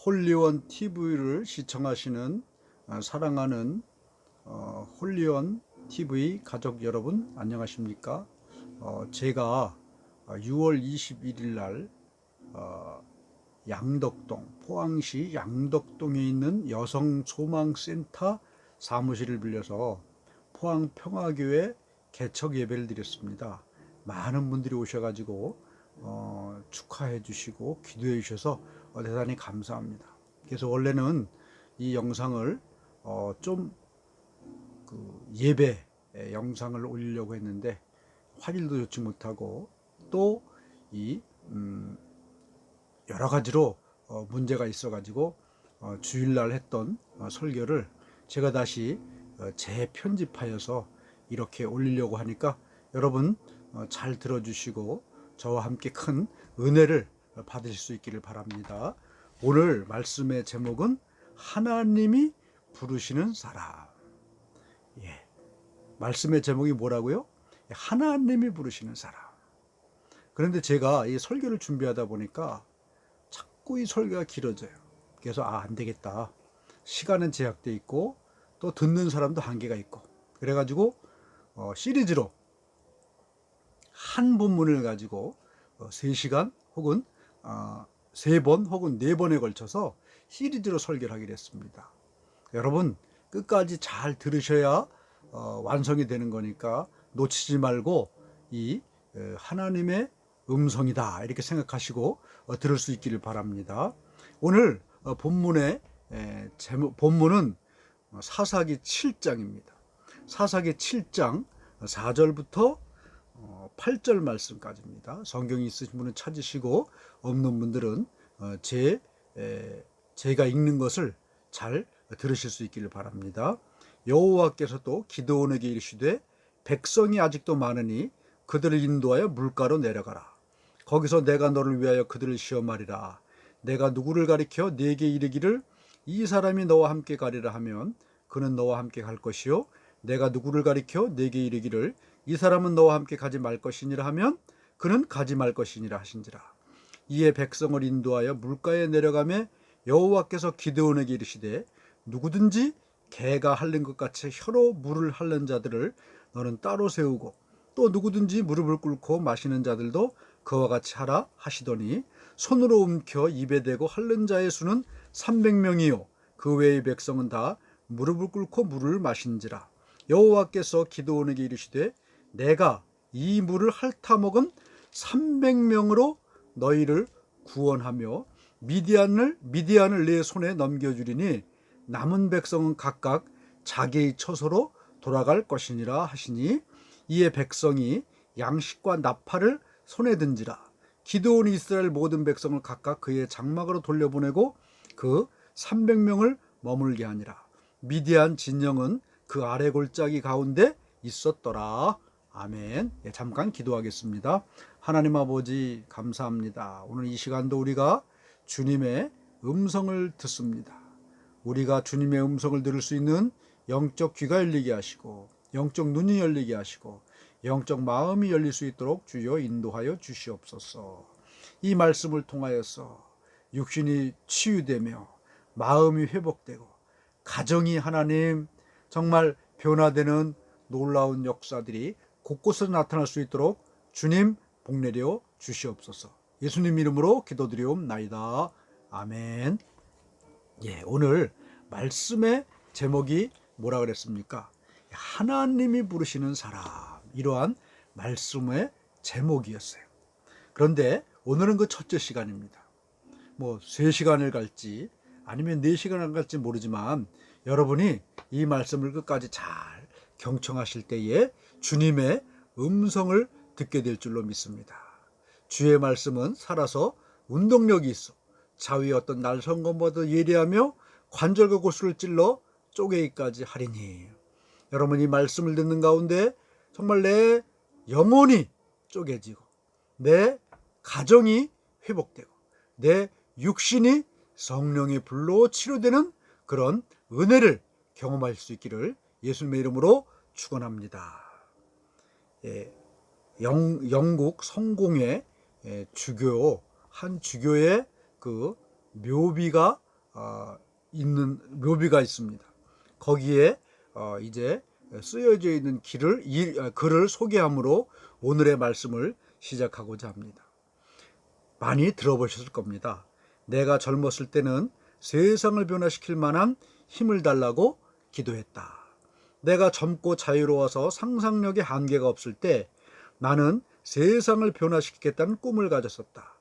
홀리원 TV를 시청하시는 사랑하는 홀리원 TV 가족 여러분 안녕하십니까? 제가 6월 21일 날 양덕동 포항시 양덕동에 있는 여성소망센터 사무실을 빌려서 포항 평화교회 개척 예배를 드렸습니다. 많은 분들이 오셔가지고 축하해 주시고 기도해 주셔서 대단히 감사합니다. 그래서 원래는 이 영상을 좀 예배 영상을 올리려고 했는데 화질도 좋지 못하고 또 이 여러 가지로 문제가 있어 가지고 주일날 했던 설교를 제가 다시 재편집하여서 이렇게 올리려고 하니까 여러분 잘 들어주시고 저와 함께 큰 은혜를 받으실 수 있기를 바랍니다. 오늘 말씀의 제목은 하나님이 부르시는 사람. 말씀의 제목이 뭐라고요? 하나님이 부르시는 사람. 그런데 제가 이 설교를 준비하다 보니까 자꾸 이 설교가 길어져요. 그래서 안 되겠다. 시간은 제약돼 있고 또 듣는 사람도 한계가 있고 그래가지고 시리즈로 한 본문을 가지고 3시간 혹은 3번 혹은 4번에 걸쳐서 시리즈로 설교를 하기로 했습니다. 여러분 끝까지 잘 들으셔야 완성이 되는 거니까 놓치지 말고 이 하나님의 음성이다 이렇게 생각하시고 들을 수 있기를 바랍니다. 오늘 본문의 본문은 사사기 7장입니다. 사사기 7장 4절부터 8절 말씀까지입니다. 성경이 있으신 분은 찾으시고 없는 분들은 제가 읽는 것을 잘 들으실 수 있기를 바랍니다. 여호와께서도 기드온에게 이르시되 백성이 아직도 많으니 그들을 인도하여 물가로 내려가라. 거기서 내가 너를 위하여 그들을 시험하리라. 내가 누구를 가리켜 네게 이르기를 이 사람이 너와 함께 가리라 하면 그는 너와 함께 갈 것이요 내가 누구를 가리켜 네게 이르기를 이 사람은 너와 함께 가지 말 것이니라 하면 그는 가지 말 것이니라 하신지라. 이에 백성을 인도하여 물가에 내려가매 여호와께서 기드온에게 이르시되 누구든지 개가 핥는 것 같이 혀로 물을 핥는 자들을 너는 따로 세우고 또 누구든지 무릎을 꿇고 마시는 자들도 그와 같이 하라 하시더니 손으로 움켜 입에 대고 핥는 자의 수는 300명이요 그 외의 백성은 다 무릎을 꿇고 물을 마신지라. 여호와께서 기드온에게 이르시되 내가 이 물을 핥아 먹은 300명으로 너희를 구원하며 미디안을 내 손에 넘겨주리니 남은 백성은 각각 자기의 처소로 돌아갈 것이니라 하시니 이에 백성이 양식과 나팔을 손에 든지라. 기드온이 이스라엘 모든 백성을 각각 그의 장막으로 돌려보내고 그 300명을 머물게 하니라. 미디안 진영은 그 아래 골짜기 가운데 있었더라. 아멘. 잠깐 기도하겠습니다. 하나님 아버지 감사합니다. 오늘 이 시간도 우리가 주님의 음성을 듣습니다. 우리가 주님의 음성을 들을 수 있는 영적 귀가 열리게 하시고 영적 눈이 열리게 하시고 영적 마음이 열릴 수 있도록 주여 인도하여 주시옵소서. 이 말씀을 통하여서 육신이 치유되며 마음이 회복되고 가정이 하나님 정말 변화되는 놀라운 역사들이 곳곳에서 나타날 수 있도록 주님 복내려 주시옵소서. 예수님 이름으로 기도드리옵나이다. 아멘. 오늘 말씀의 제목이 뭐라 그랬습니까? 하나님이 부르시는 사람. 이러한 말씀의 제목이었어요. 그런데 오늘은 그 첫째 시간입니다. 3시간을 갈지 아니면 4시간을 갈지 모르지만 여러분이 이 말씀을 끝까지 잘 경청하실 때에 주님의 음성을 듣게 될 줄로 믿습니다. 주의 말씀은 살아서 운동력이 있어 자위의 어떤 날성검보다 예리하며 관절과 고수를 찔러 쪼개기까지 하리니. 여러분 이 말씀을 듣는 가운데 정말 내 영혼이 쪼개지고 내 가정이 회복되고 내 육신이 성령의 불로 치료되는 그런 은혜를 경험할 수 있기를 예수님의 이름으로 축원합니다. 영국 성공의 주교 한 주교의 그 묘비가 있는 묘비가 있습니다. 거기에 이제 쓰여져 있는 글을 소개함으로 오늘의 말씀을 시작하고자 합니다. 많이 들어보셨을 겁니다. 내가 젊었을 때는 세상을 변화시킬 만한 힘을 달라고 기도했다. 내가 젊고 자유로워서 상상력에 한계가 없을 때 나는 세상을 변화시키겠다는 꿈을 가졌었다.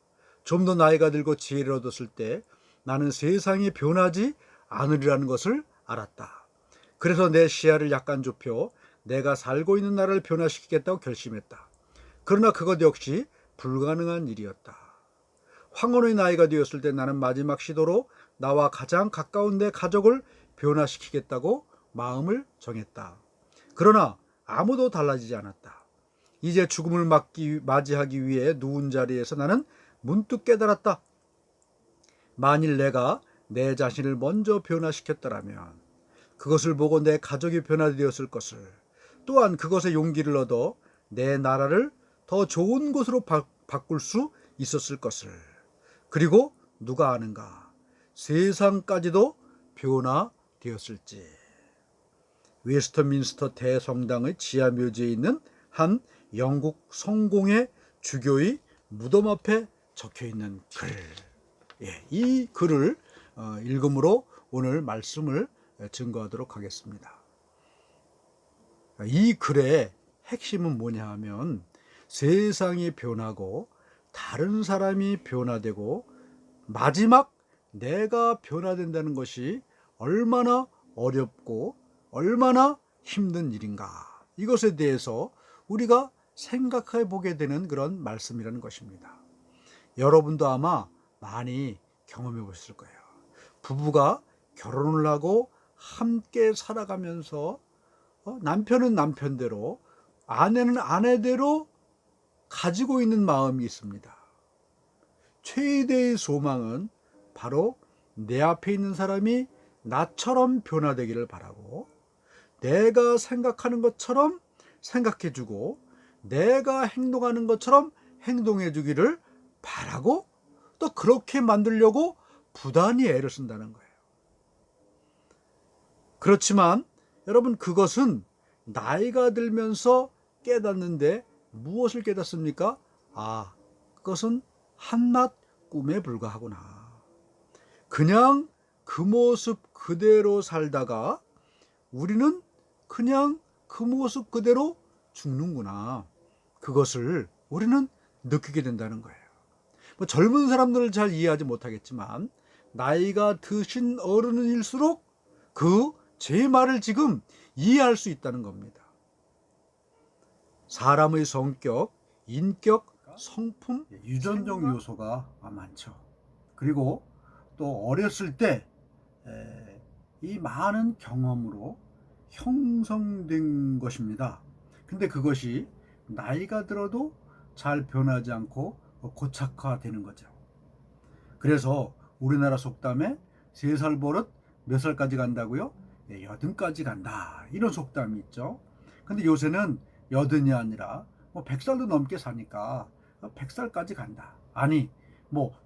좀 더 나이가 들고 지혜를 얻었을 때 나는 세상이 변하지 않으리라는 것을 알았다. 그래서 내 시야를 약간 좁혀 내가 살고 있는 나라를 변화시키겠다고 결심했다. 그러나 그것 역시 불가능한 일이었다. 황혼의 나이가 되었을 때 나는 마지막 시도로 나와 가장 가까운 내 가족을 변화시키겠다고 마음을 정했다. 그러나 아무도 달라지지 않았다. 이제 죽음을 맞이하기 위해 누운 자리에서 나는 문득 깨달았다. 만일 내가 내 자신을 먼저 변화시켰더라면 그것을 보고 내 가족이 변화되었을 것을, 또한 그것에 용기를 얻어 내 나라를 더 좋은 곳으로 바꿀 수 있었을 것을. 그리고 누가 아는가, 세상까지도 변화되었을지. 웨스트민스터 대성당의 지하 묘지에 있는 한 영국 성공의 주교의 무덤 앞에 적혀 있는 글. 이 글을 읽음으로 오늘 말씀을 증거하도록 하겠습니다. 이 글의 핵심은 뭐냐 하면, 세상이 변하고 다른 사람이 변화되고 마지막 내가 변화된다는 것이 얼마나 어렵고 얼마나 힘든 일인가, 이것에 대해서 우리가 생각해 보게 되는 그런 말씀이라는 것입니다. 여러분도 아마 많이 경험해 보셨을 거예요. 부부가 결혼을 하고 함께 살아가면서 남편은 남편대로, 아내는 아내대로 가지고 있는 마음이 있습니다. 최대의 소망은 바로 내 앞에 있는 사람이 나처럼 변화되기를 바라고, 내가 생각하는 것처럼 생각해주고, 내가 행동하는 것처럼 행동해주기를 바라고, 또 그렇게 만들려고 부단히 애를 쓴다는 거예요. 그렇지만 여러분, 그것은 나이가 들면서 깨닫는데 무엇을 깨닫습니까? 그것은 한낱 꿈에 불과하구나. 그냥 그 모습 그대로 살다가 우리는 그냥 그 모습 그대로 죽는구나. 그것을 우리는 느끼게 된다는 거예요. 젊은 사람들을 잘 이해하지 못하겠지만 나이가 드신 어른일수록 제 말을 지금 이해할 수 있다는 겁니다. 사람의 성격, 인격, 성품, 유전적 요소가 많죠. 그리고 또 어렸을 때 이 많은 경험으로 형성된 것입니다. 근데 그것이 나이가 들어도 잘 변하지 않고 고착화되는 거죠. 그래서 우리나라 속담에 3살 버릇 몇 살까지 간다고요? 80까지 간다, 이런 속담이 있죠. 근데 요새는 80이 아니라 100살도 넘게 사니까 100살까지 간다, 아니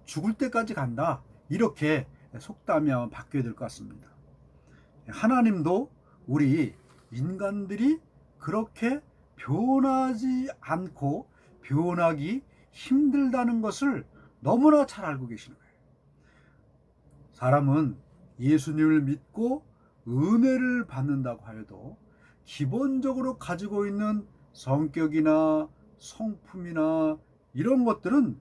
죽을 때까지 간다, 이렇게 속담이 아마 바뀌어야 될 것 같습니다. 하나님도 우리 인간들이 그렇게 변하지 않고 변하기 힘들다는 것을 너무나 잘 알고 계시는 거예요. 사람은 예수님을 믿고 은혜를 받는다고 하여도 기본적으로 가지고 있는 성격이나 성품이나 이런 것들은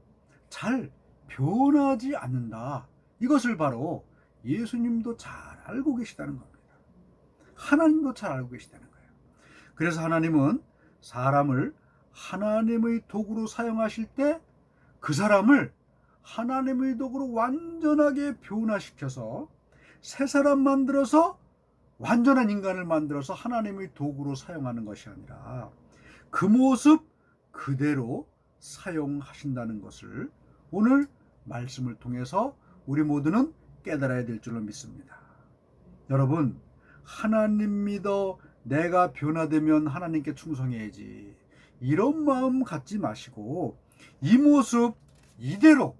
잘 변하지 않는다. 이것을 바로 예수님도 잘 알고 계시다는 겁니다. 하나님도 잘 알고 계시다는 거예요. 그래서 하나님은 사람을 하나님의 도구로 사용하실 때 그 사람을 하나님의 도구로 완전하게 변화시켜서 새 사람 만들어서, 완전한 인간을 만들어서 하나님의 도구로 사용하는 것이 아니라 그 모습 그대로 사용하신다는 것을 오늘 말씀을 통해서 우리 모두는 깨달아야 될 줄로 믿습니다. 여러분, 하나님 믿어 내가 변화되면 하나님께 충성해야지, 이런 마음 갖지 마시고 이 모습 이대로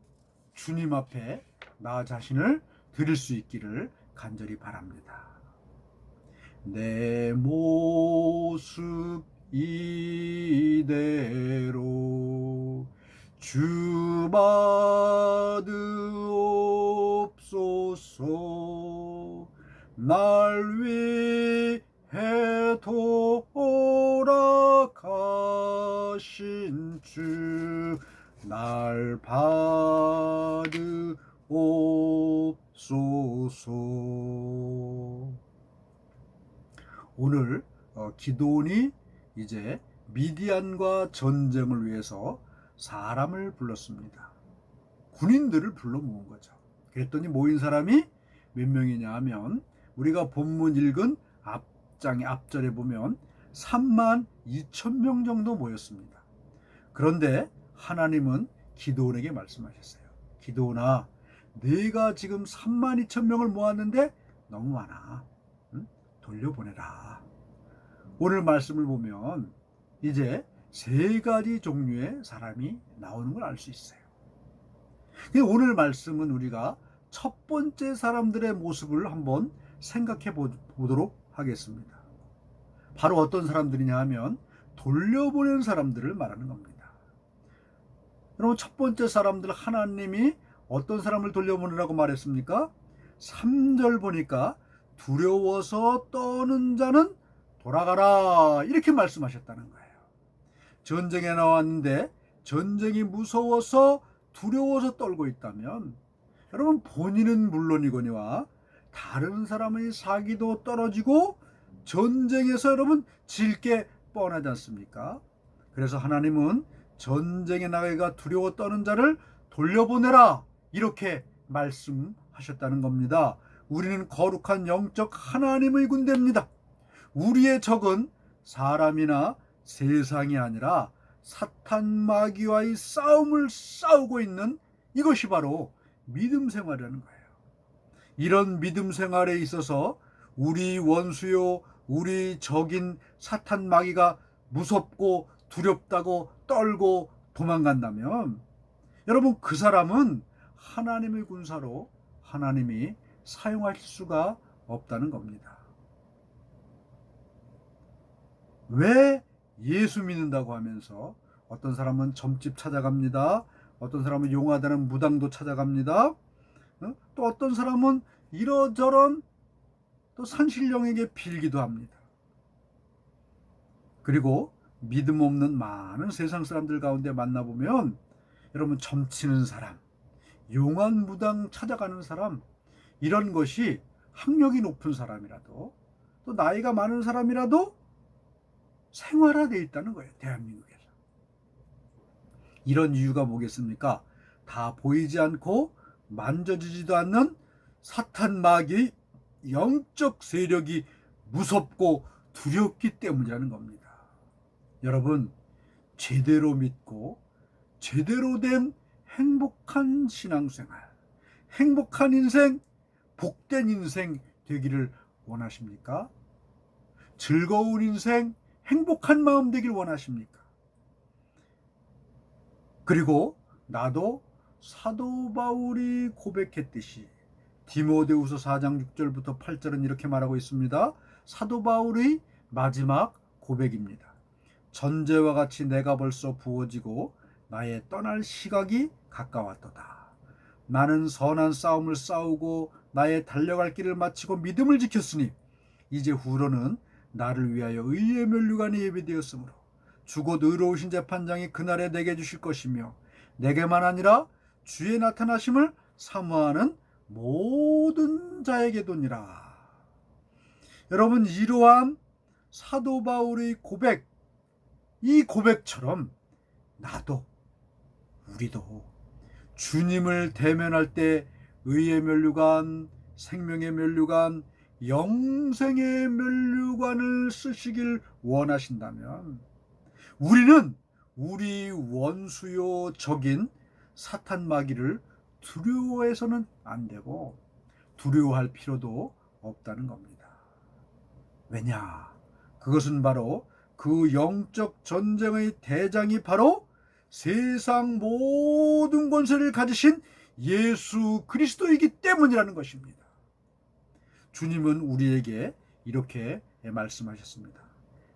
주님 앞에 나 자신을 드릴 수 있기를 간절히 바랍니다. 내 모습 이대로 주 받으옵소서. 날 위해 돌아가신 주 날 받으옵소서. 오늘 기드온이 이제 미디안과 전쟁을 위해서 사람을 불렀습니다. 군인들을 불러 모은 거죠. 그랬더니 모인 사람이 몇 명이냐 하면 우리가 본문 읽은 앞절에 보면 32,000명 정도 모였습니다. 그런데 하나님은 기드온에게 말씀하셨어요. 기드온아, 네가 지금 32,000명을 모았는데 너무 많아. 응? 돌려보내라. 오늘 말씀을 보면 이제 3가지 종류의 사람이 나오는 걸 알 수 있어요. 오늘 말씀은 우리가 첫 번째 사람들의 모습을 한번 생각해 보도록 하겠습니다. 바로 어떤 사람들이냐 하면 돌려보낸 사람들을 말하는 겁니다. 여러분, 첫 번째 사람들 하나님이 어떤 사람을 돌려보내라고 말했습니까? 3절 보니까 두려워서 떠는 자는 돌아가라, 이렇게 말씀하셨다는 거예요. 전쟁에 나왔는데 전쟁이 무서워서 두려워서 떨고 있다면 여러분, 본인은 물론이거니와 다른 사람의 사기도 떨어지고 전쟁에서 여러분 질 게 뻔하지 않습니까? 그래서 하나님은 전쟁에 나가기가 두려워 떠는 자를 돌려보내라, 이렇게 말씀하셨다는 겁니다. 우리는 거룩한 영적 하나님의 군대입니다. 우리의 적은 사람이나 세상이 아니라 사탄 마귀와의 싸움을 싸우고 있는 이것이 바로 믿음 생활이라는 거예요. 이런 믿음 생활에 있어서 우리 원수요, 우리 적인 사탄 마귀가 무섭고 두렵다고 떨고 도망간다면 여러분, 그 사람은 하나님의 군사로 하나님이 사용하실 수가 없다는 겁니다. 왜 예수 믿는다고 하면서 어떤 사람은 점집 찾아갑니다. 어떤 사람은 용하다는 무당도 찾아갑니다. 또 어떤 사람은 이러저런 또 산신령에게 빌기도 합니다. 그리고 믿음 없는 많은 세상 사람들 가운데 만나보면 여러분, 점치는 사람, 용한 무당 찾아가는 사람, 이런 것이 학력이 높은 사람이라도 또 나이가 많은 사람이라도 생활화되어 있다는 거예요. 대한민국에서. 이런 이유가 뭐겠습니까? 다 보이지 않고 만져지지도 않는 사탄 마귀의 영적 세력이 무섭고 두렵기 때문이라는 겁니다. 여러분, 제대로 믿고 제대로 된 행복한 신앙생활, 행복한 인생, 복된 인생 되기를 원하십니까? 즐거운 인생, 행복한 마음 되길 원하십니까? 그리고 나도 사도 바울이 고백했듯이 디모데후서 4장 6절부터 8절은 이렇게 말하고 있습니다. 사도 바울의 마지막 고백입니다. 전제와 같이 내가 벌써 부어지고 나의 떠날 시각이 가까웠도다. 나는 선한 싸움을 싸우고 나의 달려갈 길을 마치고 믿음을 지켰으니 이제 후로는 나를 위하여 의의 면류관이 예비되었으므로 주곧 의로우신 재판장이 그날에 내게 주실 것이며 내게만 아니라 주의 나타나심을 사모하는 모든 자에게도니라. 여러분, 이러한 사도 바울의 고백, 이 고백처럼 나도, 우리도 주님을 대면할 때 의의 면류관, 생명의 면류관, 영생의 면류관을 쓰시길 원하신다면 우리는 우리 원수요 적인 사탄 마귀를 두려워해서는 안 되고 두려워할 필요도 없다는 겁니다. 왜냐? 그것은 바로 그 영적 전쟁의 대장이 바로 세상 모든 권세를 가지신 예수 그리스도이기 때문이라는 것입니다. 주님은 우리에게 이렇게 말씀하셨습니다.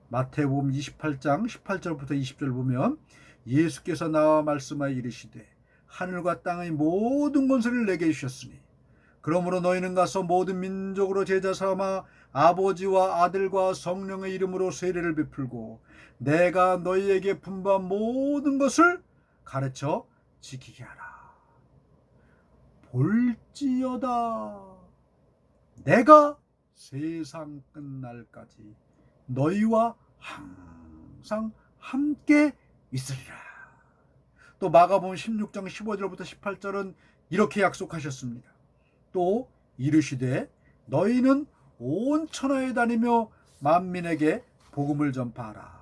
마태복음 28장 18절부터 20절 보면 예수께서 나와 말씀하여 이르시되 하늘과 땅의 모든 권세를 내게 주셨으니 그러므로 너희는 가서 모든 민족으로 제자 삼아 아버지와 아들과 성령의 이름으로 세례를 베풀고 내가 너희에게 분부한 모든 것을 가르쳐 지키게 하라. 볼지어다 내가 세상 끝날까지 너희와 항상 함께 있으리라. 또 마가복음 16장 15절부터 18절은 이렇게 약속하셨습니다. 또 이르시되 너희는 온 천하에 다니며 만민에게 복음을 전파하라.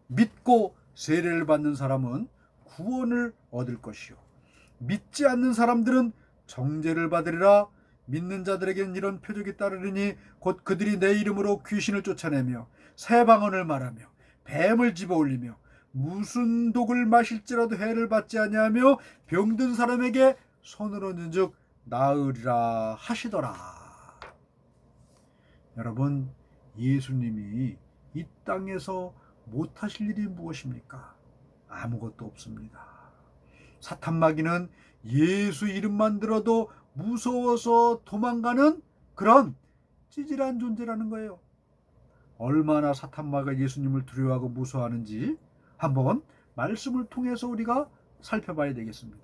믿고 세례를 받는 사람은 구원을 얻을 것이요 믿지 않는 사람들은 정죄를 받으리라. 믿는 자들에게는 이런 표적이 따르리니 곧 그들이 내 이름으로 귀신을 쫓아내며 새 방언을 말하며 뱀을 집어올리며 무슨 독을 마실지라도 해를 받지 아니하며 병든 사람에게 손으로 넣은즉 나으리라 하시더라. 여러분, 예수님이 이 땅에서 못하실 일이 무엇입니까? 아무것도 없습니다. 사탄 마귀는 예수 이름만 들어도 무서워서 도망가는 그런 찌질한 존재라는 거예요. 얼마나 사탄 마귀가 예수님을 두려워하고 무서워하는지 한번 말씀을 통해서 우리가 살펴봐야 되겠습니다.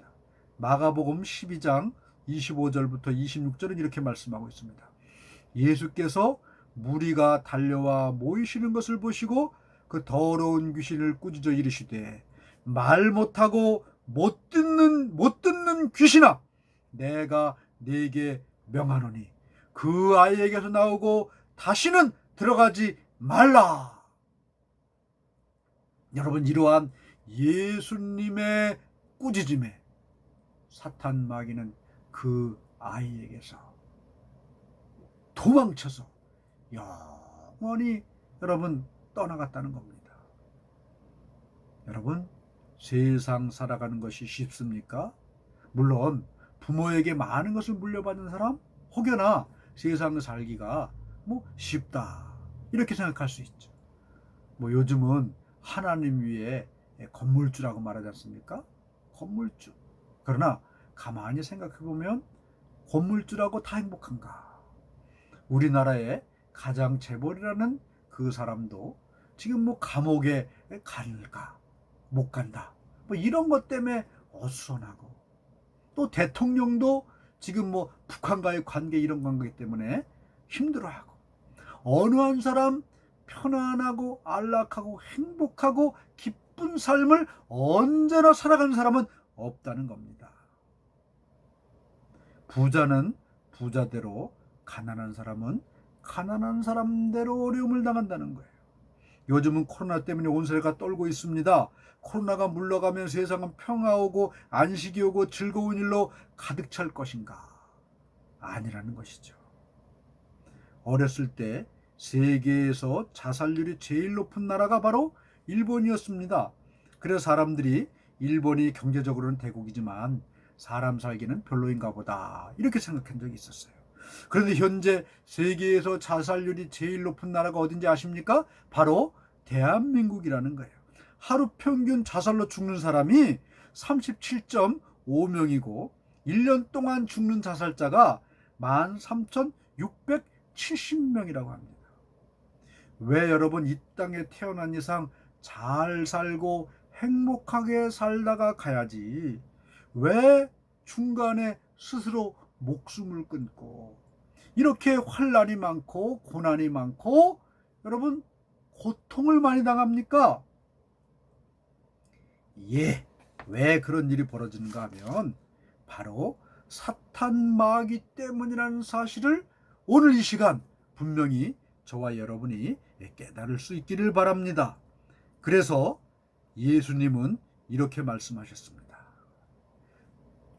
마가복음 12장 25절부터 26절은 이렇게 말씀하고 있습니다. 예수께서 무리가 달려와 모이시는 것을 보시고 그 더러운 귀신을 꾸짖어 이르시되 말 못하고 못 듣는 귀신아 내가 네게 명하노니 그 아이에게서 나오고 다시는 들어가지 말라. 여러분, 이러한 예수님의 꾸짖음에 사탄 마귀는 그 아이에게서 도망쳐서 영원히 여러분 떠나갔다는 겁니다. 여러분, 세상 살아가는 것이 쉽습니까? 물론 부모에게 많은 것을 물려받은 사람 혹여나 세상 살기가 쉽다 이렇게 생각할 수 있죠. 요즘은 하나님 위에 건물주라고 말하지 않습니까? 건물주. 그러나 가만히 생각해 보면 건물주라고 다 행복한가? 우리나라의 가장 재벌이라는 그 사람도 지금 감옥에 갈까? 못 간다. 이런 것 때문에 어수선하고, 또 대통령도 지금 북한과의 관계 이런 관계 때문에 힘들어하고, 어느 한 사람 편안하고 안락하고 행복하고 기쁜 삶을 언제나 살아가는 사람은 없다는 겁니다. 부자는 부자대로, 가난한 사람은 가난한 사람대로 어려움을 당한다는 거예요. 요즘은 코로나 때문에 온 세계가 떨고 있습니다. 코로나가 물러가면 세상은 평화오고 안식이 오고 즐거운 일로 가득 찰 것인가? 아니라는 것이죠. 어렸을 때 세계에서 자살률이 제일 높은 나라가 바로 일본이었습니다. 그래서 사람들이 일본이 경제적으로는 대국이지만 사람 살기는 별로인가 보다 이렇게 생각한 적이 있었어요. 그런데 현재 세계에서 자살률이 제일 높은 나라가 어딘지 아십니까? 바로 대한민국이라는 거예요. 하루 평균 자살로 죽는 사람이 37.5명이고 1년 동안 죽는 자살자가 13,670명이라고 합니다. 왜 여러분 이 땅에 태어난 이상 잘 살고 행복하게 살다가 가야지, 왜 중간에 스스로 목숨을 끊고 이렇게 환난이 많고 고난이 많고 여러분 고통을 많이 당합니까? 왜 그런 일이 벌어지는가 하면 바로 사탄 마귀 때문이라는 사실을 오늘 이 시간 분명히 저와 여러분이 깨달을 수 있기를 바랍니다. 그래서 예수님은 이렇게 말씀하셨습니다.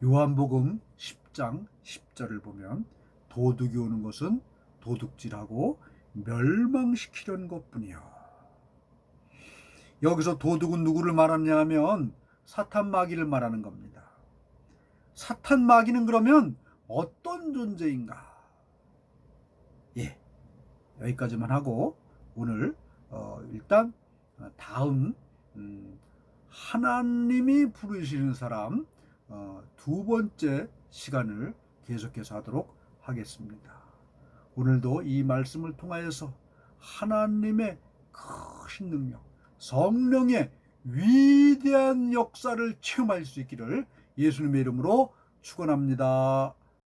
요한복음 10장 10절을 보면 도둑이 오는 것은 도둑질하고 멸망시키려는 것뿐이요. 여기서 도둑은 누구를 말하냐 하면 사탄 마귀를 말하는 겁니다. 사탄 마귀는 그러면 어떤 존재인가? 예, 여기까지만 하고 오늘 일단 다음 하나님이 부르시는 사람 두 번째 시간을 계속해서 하도록 하겠습니다. 오늘도 이 말씀을 통하여서 하나님의 크신 능력, 성령의 위대한 역사를 체험할 수 있기를 예수님의 이름으로 축원합니다.